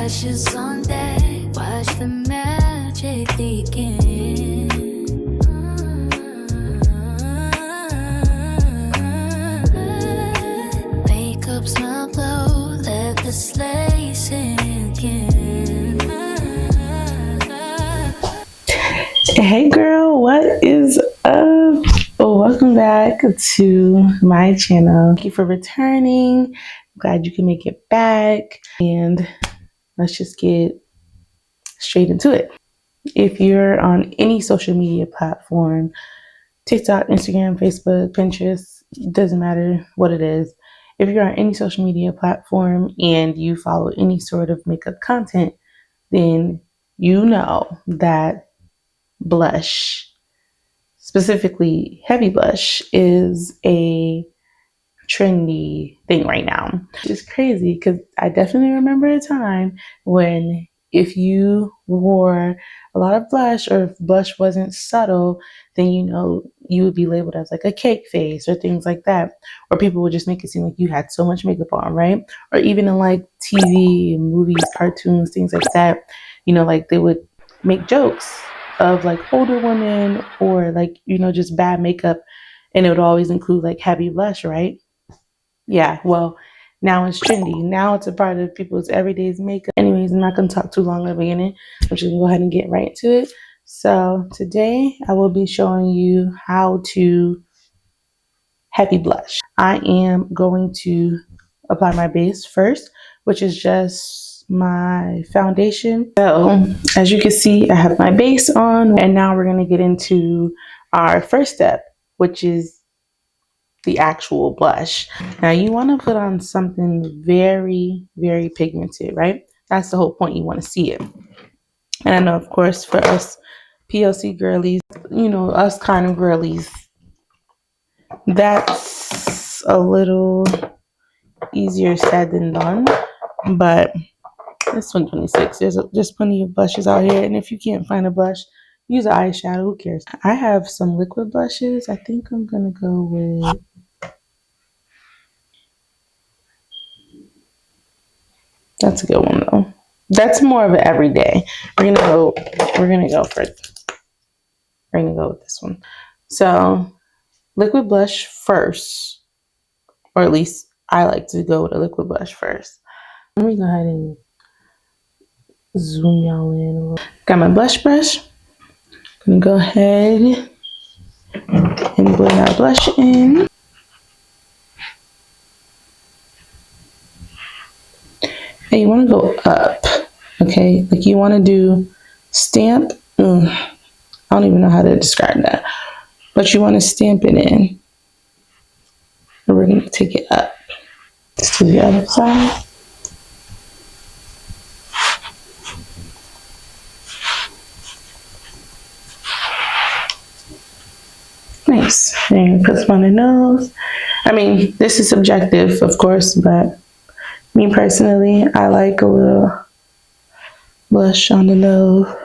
blushes on deck, watch the magic begin. Makeup smell glow, let the sleigh sink in. Hey girl, what is up? Welcome back to my channel. Thank you for returning. Glad you can make it back, and let's just get straight into it. If you're on any social media platform, TikTok, Instagram, Facebook, Pinterest, doesn't matter what it is. If you're on any social media platform and you follow any sort of makeup content, then you know that blush, specifically heavy blush, is a trendy thing right now. It's crazy because I definitely remember a time when if you wore a lot of blush, or if blush wasn't subtle, then you would be labeled as like a cake face or things like that. Or people would just make it seem like you had so much makeup on, right? Or even in like TV, movies, cartoons, things like that, like they would make jokes of like older women or like, just bad makeup, and it would always include like heavy blush, right? Yeah, well, now it's trendy. Now it's a part of people's everyday's makeup. Anyways, I'm not going to talk too long at the beginning. I'm just going to go ahead and get right into it. So today I will be showing you how to heavy blush. I am going to apply my base first, which is just my foundation. So as you can see, I have my base on, and now we're going to get into our first step, which is the actual blush. Now you want to put on something very, very pigmented, right? That's the whole point. You want to see it. And I know, of course, for us PLC girlies, us kind of girlies, that's a little easier said than done. But it's 2026. There's plenty of blushes out here. And if you can't find a blush, use an eyeshadow. Who cares? I have some liquid blushes. I think I'm going to go with... That's a good one though. That's more of an everyday. We're gonna go with this one. So liquid blush first, or at least I like to go with a liquid blush first. Let me go ahead and zoom y'all in a little. Got my blush brush. I'm gonna go ahead and blend our blush in. And you want to go up, okay? Like you want to do stamp. I don't even know how to describe that. But you want to stamp it in. And we're going to take it up. Let's do the other side. Nice. And put some on the nose. I mean, this is subjective, of course, but me personally, I like a little blush on the nose. I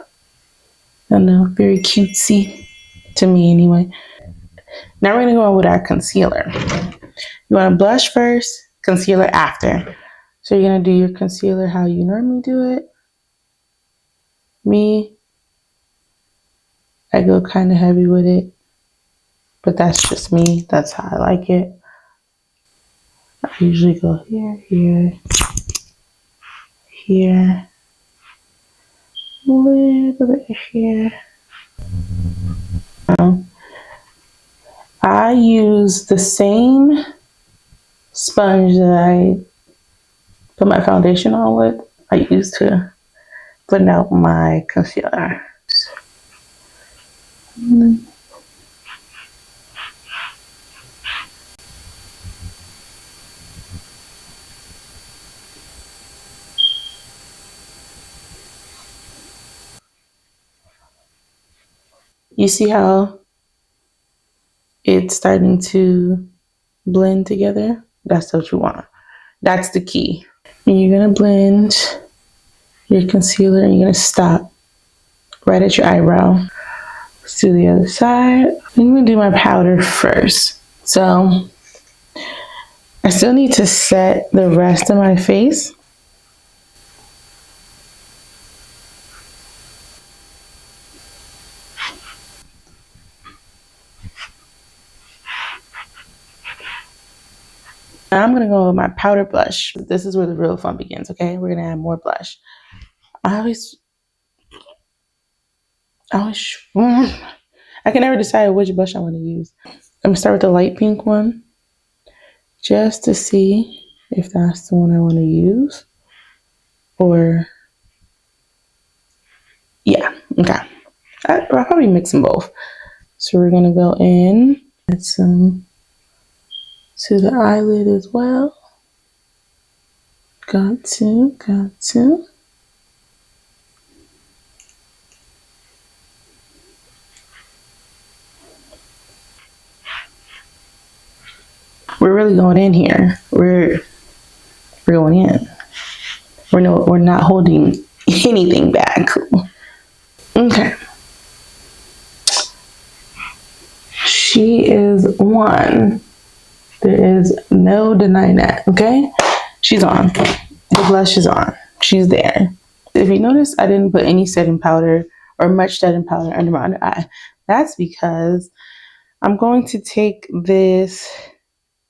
don't know, very cutesy to me anyway. Now we're going to go on with our concealer. You want to blush first, concealer after. So you're going to do your concealer how you normally do it. Me, I go kind of heavy with it, but that's just me. That's how I like it. I usually go here, here, here, a little bit here. I use the same sponge that I put my foundation on with. I use to blend out my concealer. You see how it's starting to blend together? That's what you want. That's the key. And you're going to blend your concealer and you're going to stop right at your eyebrow. Let's do the other side. I'm going to do my powder first. So I still need to set the rest of my face. Now I'm going to go with my powder blush. This is where the real fun begins, okay? We're going to add more blush. I can never decide which blush I want to use. I'm going to start with the light pink one just to see if that's the one I want to use. Or, yeah, okay. I'll probably mix them both. So we're going to go in, add some to the eyelid as well. Got to. We're really going in here. We're going in. We're not holding anything back. Okay. She is one. There is no denying that, okay? She's on. The blush is on. She's there. If you notice, I didn't put any setting powder or much setting powder under my under eye. That's because I'm going to take this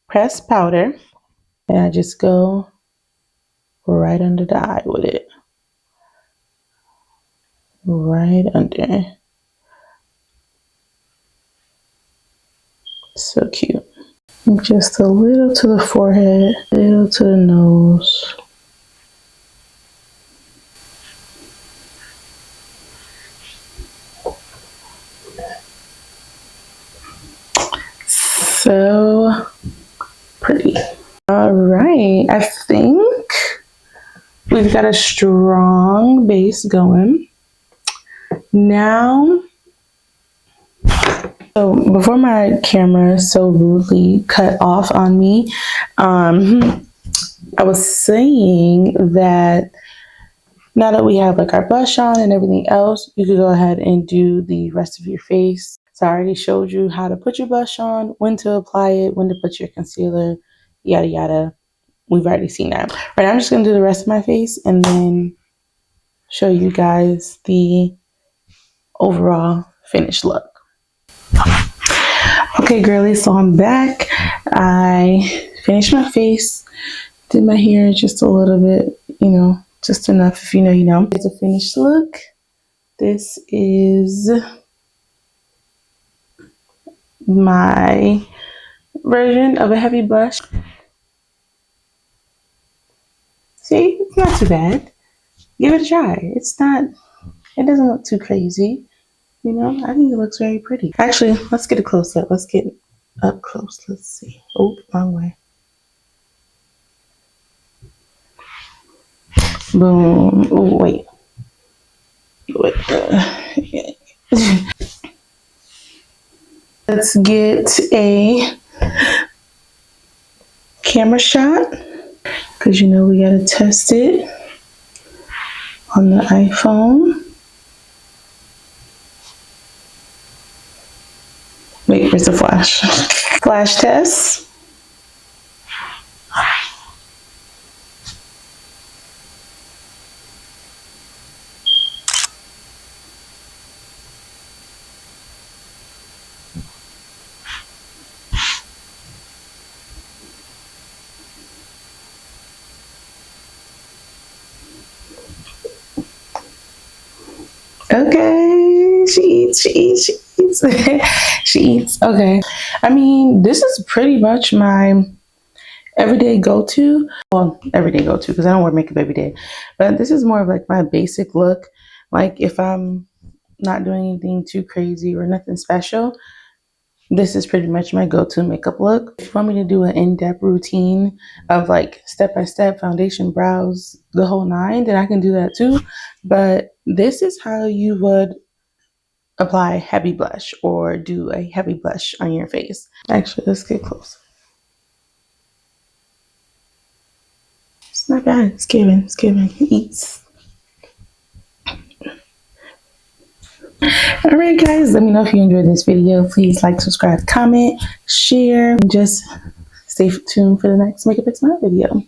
pressed powder and I just go right under the eye with it. Right under. So cute. Just a little to the forehead, a little to the nose. So pretty. All right, I think we've got a strong base going. Now, so before my camera so rudely cut off on me, I was saying that now that we have like our blush on and everything else, you could go ahead and do the rest of your face. So I already showed you how to put your blush on, when to apply it, when to put your concealer, yada yada. We've already seen that. Right, I'm just gonna do the rest of my face and then show you guys the overall finished look. Okay, girlies, so I'm back. I finished my face, did my hair just a little bit, you know, just enough. If you know, you know. It's a finished look. This is my version of a heavy blush. See, it's not too bad. Give it a try. It doesn't look too crazy. You know, I think it looks very pretty. Actually, let's get a close up. Let's get up close. Let's see. Oh, wrong way. Boom. Oh, wait. Let's get a camera shot because you know we gotta test it on the iPhone. Wait, where's the flash? Flash test. Okay, she eats. She eats. Okay. I mean, this is pretty much my everyday go-to. Well, everyday go-to because I don't wear makeup every day. But this is more of like my basic look. Like if I'm not doing anything too crazy or nothing special, this is pretty much my go-to makeup look. If you want me to do an in-depth routine of like step-by-step foundation, brows, the whole nine, then I can do that too. But this is how you would apply heavy blush or do a heavy blush on your face. Actually, let's get close. It's not bad. It's giving. Eats. All right, guys. Let me know if you enjoyed this video. Please like, subscribe, comment, share, and just stay tuned for the next Makeup It's My video.